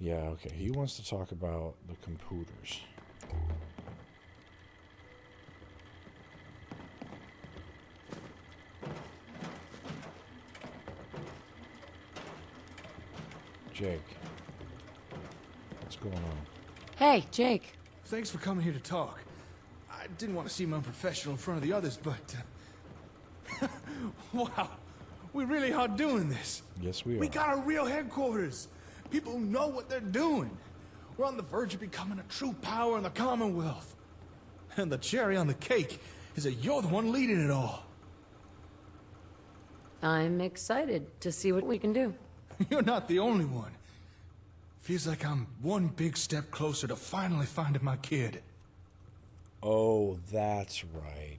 Yeah, okay. He wants to talk about the computers. Jake, what's going on? Hey, Jake. Thanks for coming here to talk. I didn't want to seem unprofessional in front of the others, but... wow, we really are doing this. Yes, we are. We got a real headquarters. People who know what they're doing. We're on the verge of becoming a true power in the Commonwealth. And the cherry on the cake is that you're the one leading it all. I'm excited to see what we can do. You're not the only one. Feels like I'm one big step closer to finally finding my kid. Oh, that's right.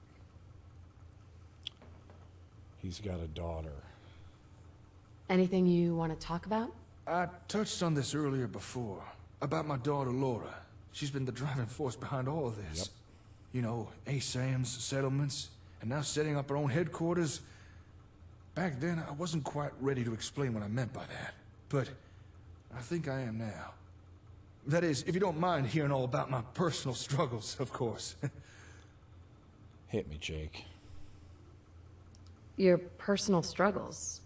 He's got a daughter. Anything you want to talk about? I touched on this earlier before, about my daughter Laura. She's been the driving force behind all of this. Yep. You know, ASAM's settlements, and now setting up her own headquarters. Back then, I wasn't quite ready to explain what I meant by that, but I think I am now. That is, if you don't mind hearing all about my personal struggles, of course. Hit me, Jake. Your personal struggles.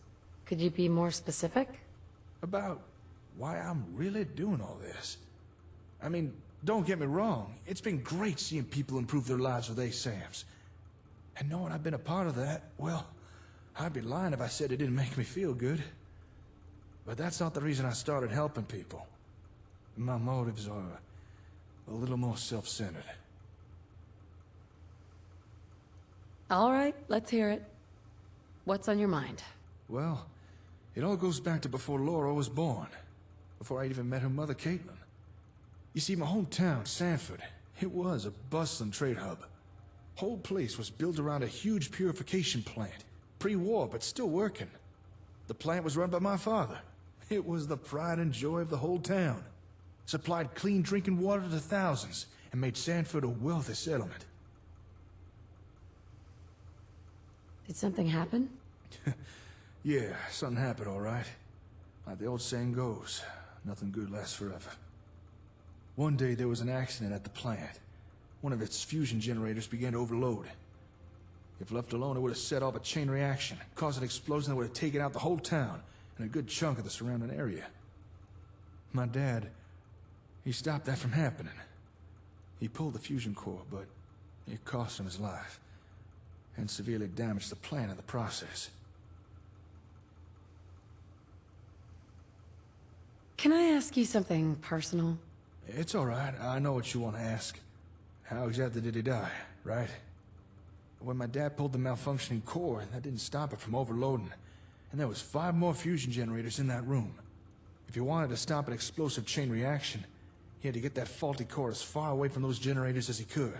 Could you be more specific? About why I'm really doing all this. I mean, don't get me wrong, it's been great seeing people improve their lives with ASAMs. And knowing I've been a part of that, well, I'd be lying if I said it didn't make me feel good. But that's not the reason I started helping people. My motives are a little more self-centered. All right, let's hear it. What's on your mind? Well, it all goes back to before Laura was born. Before I even met her mother, Caitlin. You see, my hometown, Sanford, it was a bustling trade hub. Whole place was built around a huge purification plant. Pre-war, but still working. The plant was run by my father. It was the pride and joy of the whole town. Supplied clean drinking water to thousands, and made Sanford a wealthy settlement. Did something happen? Yeah, something happened, all right. Like the old saying goes, nothing good lasts forever. One day there was an accident at the plant. One of its fusion generators began to overload. If left alone, it would have set off a chain reaction, caused an explosion that would have taken out the whole town and a good chunk of the surrounding area. My dad, he stopped that from happening. He pulled the fusion core, but it cost him his life, and severely damaged the plant in the process. Can I ask you something personal? It's all right. I know what you want to ask. How exactly did he die, right? When my dad pulled the malfunctioning core, that didn't stop it from overloading. And there was 5 more fusion generators in that room. If he wanted to stop an explosive chain reaction, he had to get that faulty core as far away from those generators as he could.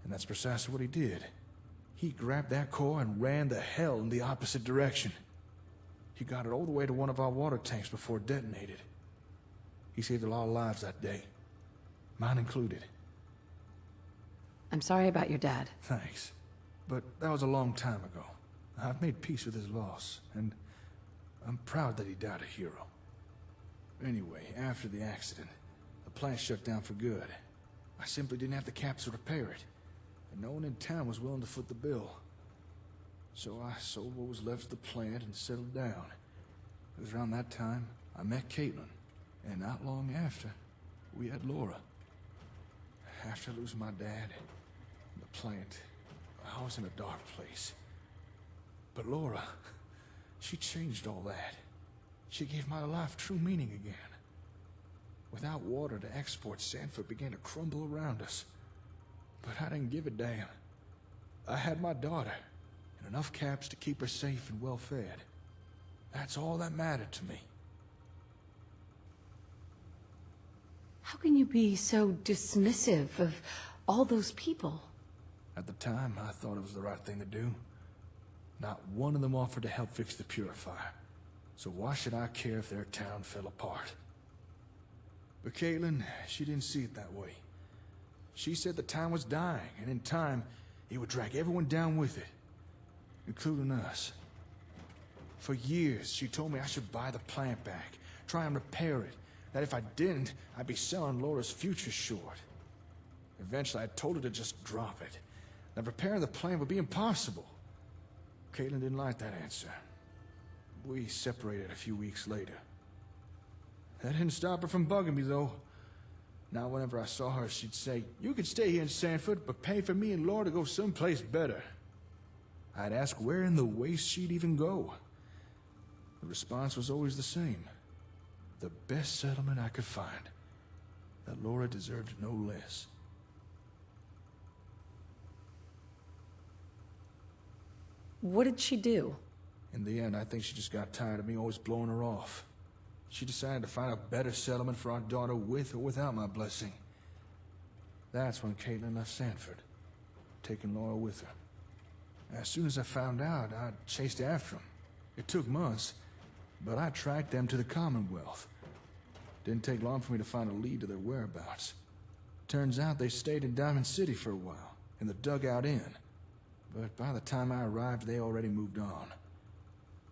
And that's precisely what he did. He grabbed that core and ran the hell in the opposite direction. He got it all the way to one of our water tanks before it detonated. He saved a lot of lives that day. Mine included. I'm sorry about your dad. Thanks. But that was a long time ago. I've made peace with his loss, and I'm proud that he died a hero. Anyway, after the accident, the plant shut down for good. I simply didn't have the caps to repair it, and no one in town was willing to foot the bill. So I sold what was left of the plant and settled down. It was around that time I met Caitlin, and not long after, we had Laura. After losing my dad, the plant, I was in a dark place. But Laura, she changed all that. She gave my life true meaning again. Without water to export, Sanford began to crumble around us. But I didn't give a damn. I had my daughter, and enough caps to keep her safe and well fed. That's all that mattered to me. How can you be so dismissive of all those people? At the time, I thought it was the right thing to do. Not one of them offered to help fix the purifier. So why should I care if their town fell apart? But Caitlin, she didn't see it that way. She said the town was dying, and in time, it would drag everyone down with it, including us. For years, she told me I should buy the plant back, try and repair it, that if I didn't, I'd be selling Laura's future short. Eventually, I told her to just drop it. That repairing the plane would be impossible. Caitlin didn't like that answer. We separated a few weeks later. That didn't stop her from bugging me, though. Now, whenever I saw her, she'd say, "You could stay here in Sanford, but pay for me and Laura to go someplace better." I'd ask where in the waste she'd even go. The response was always the same. The best settlement I could find. That Laura deserved no less. What did she do? In the end, I think she just got tired of me always blowing her off. She decided to find a better settlement for our daughter with or without my blessing. That's when Caitlin left Sanford, taking Laura with her. As soon as I found out, I chased after them. It took months, but I tracked them to the Commonwealth. Didn't take long for me to find a lead to their whereabouts. Turns out they stayed in Diamond City for a while, in the Dugout Inn. But by the time I arrived, they already moved on.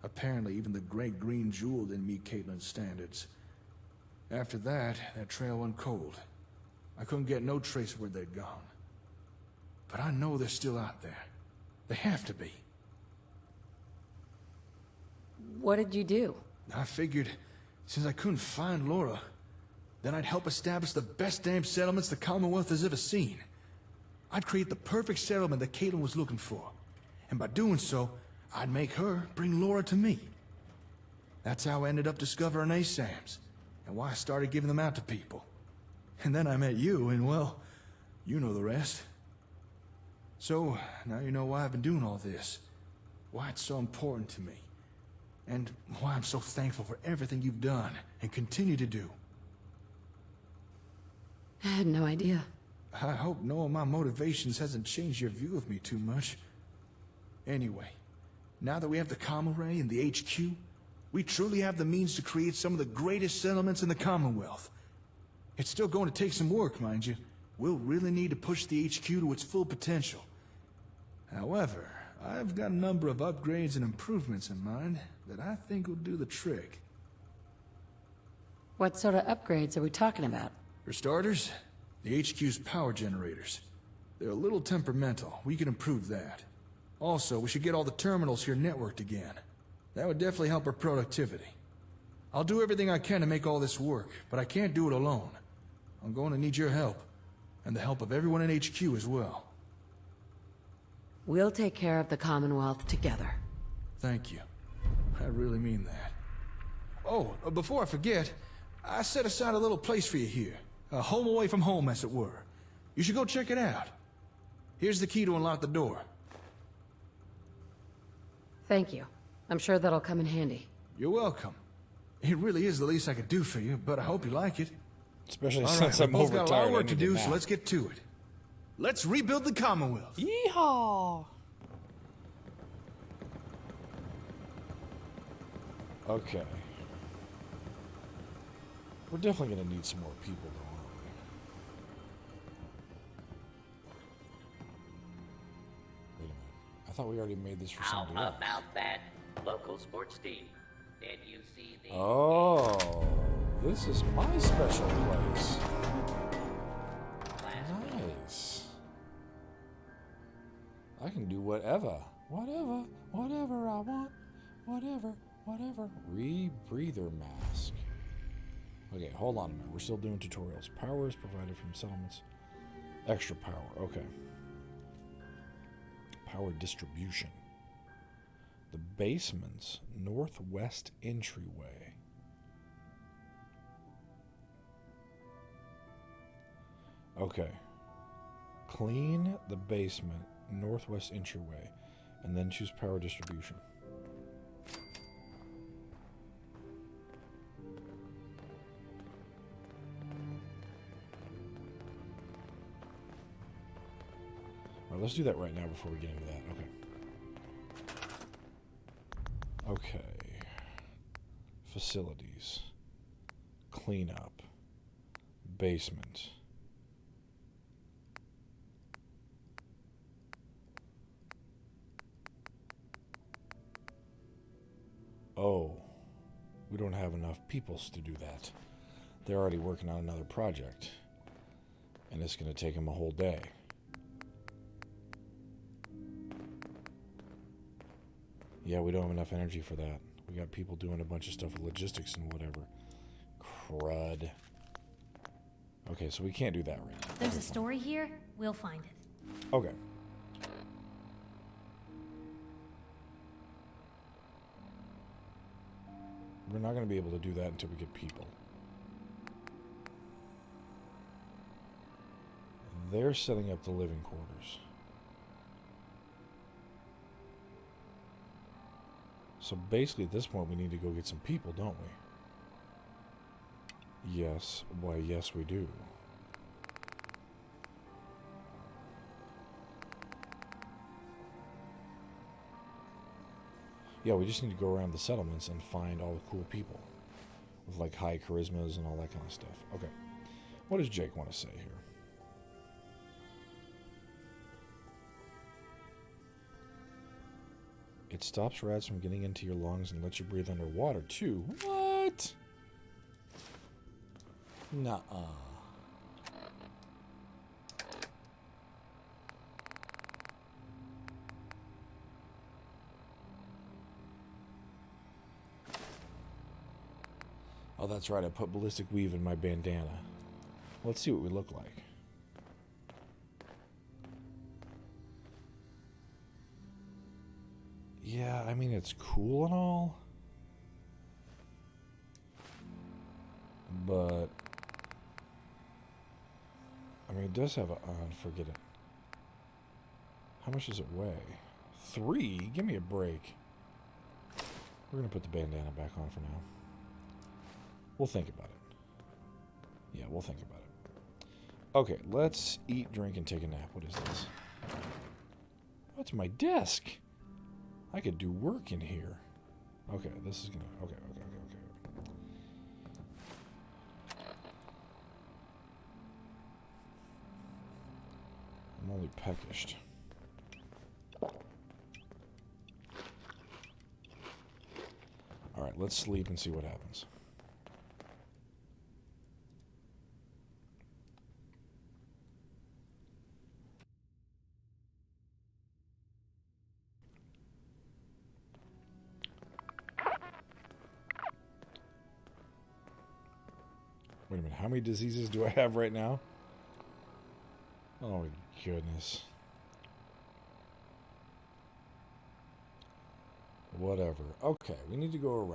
Apparently, even the Great Green Jewel didn't meet Caitlin's standards. After that trail went cold. I couldn't get no trace of where they'd gone. But I know they're still out there. They have to be. What did you do? I figured, since I couldn't find Laura, then I'd help establish the best damn settlements the Commonwealth has ever seen. I'd create the perfect settlement that Caitlin was looking for. And by doing so, I'd make her bring Laura to me. That's how I ended up discovering ASAMs, and why I started giving them out to people. And then I met you, and well, you know the rest. So, now you know why I've been doing all this. Why it's so important to me. And why I'm so thankful for everything you've done, and continue to do. I had no idea. I hope knowing my motivations hasn't changed your view of me too much. Anyway, now that we have the Comm Array and the HQ, we truly have the means to create some of the greatest settlements in the Commonwealth. It's still going to take some work, mind you. We'll really need to push the HQ to its full potential. However, I've got a number of upgrades and improvements in mind that I think will do the trick. What sort of upgrades are we talking about? For starters, the HQ's power generators. They're a little temperamental. We can improve that. Also, we should get all the terminals here networked again. That would definitely help our productivity. I'll do everything I can to make all this work, but I can't do it alone. I'm going to need your help, and the help of everyone in HQ as well. We'll take care of the Commonwealth together. Thank you. I really mean that. Oh, before I forget, I set aside a little place for you here. A home away from home, as it were. You should go check it out. Here's the key to unlock the door. Thank you. I'm sure that'll come in handy. You're welcome. It really is the least I could do for you, but I hope you like it. Especially All since right, I'm we both got a lot overtired. of I work to need a do, nap. so let's get to it. Let's rebuild the Commonwealth. Yeehaw! Okay. We're definitely going to need some more people, though, aren't we? Wait a minute. I thought we already made this for How somebody else. about that local sports team? Did you see the... Oh, this is my special place. last week? Nice. I can do whatever I want, whatever. Rebreather mask. Okay, hold on a minute. We're still doing tutorials. Power is provided from settlements. Extra power, okay. Power distribution. The basement's northwest entryway. Okay. Clean the basement, northwest entryway, and then choose power distribution. Alright, let's do that right now before we get into that. Okay. Okay. Facilities. Cleanup. Basement. Oh. We don't have enough peoples to do that. They're already working on another project. And it's going to take them a whole day. Yeah, we don't have enough energy for that. We got people doing a bunch of stuff with logistics and whatever. Crud. Okay, so we can't do that right now. There's a story here. We'll find it. Okay. We're not going to be able to do that until we get people. They're setting up the living quarters. So basically at this point we need to go get some people, don't we? Yes. Why, yes we do. Yeah, we just need to go around the settlements and find all the cool people. With like high charismas and all that kind of stuff. Okay. What does Jake want to say here? It stops rats from getting into your lungs and lets you breathe underwater, too. What? Nuh-uh. Oh, that's right. I put ballistic weave in my bandana. Let's see what we look like. Yeah, I mean, it's cool and all. But I mean, it does have a... forget it. How much does it weigh? 3? Give me a break. We're going to put the bandana back on for now. We'll think about it. Yeah, we'll think about it. Okay, let's eat, drink, and take a nap. What is this? That's my desk. I could do work in here. Okay, this is gonna... Okay. I'm only peckish. Alright, let's sleep and see what happens. Wait a minute, how many diseases do I have right now? Oh my goodness. Whatever. Okay, we need to go around.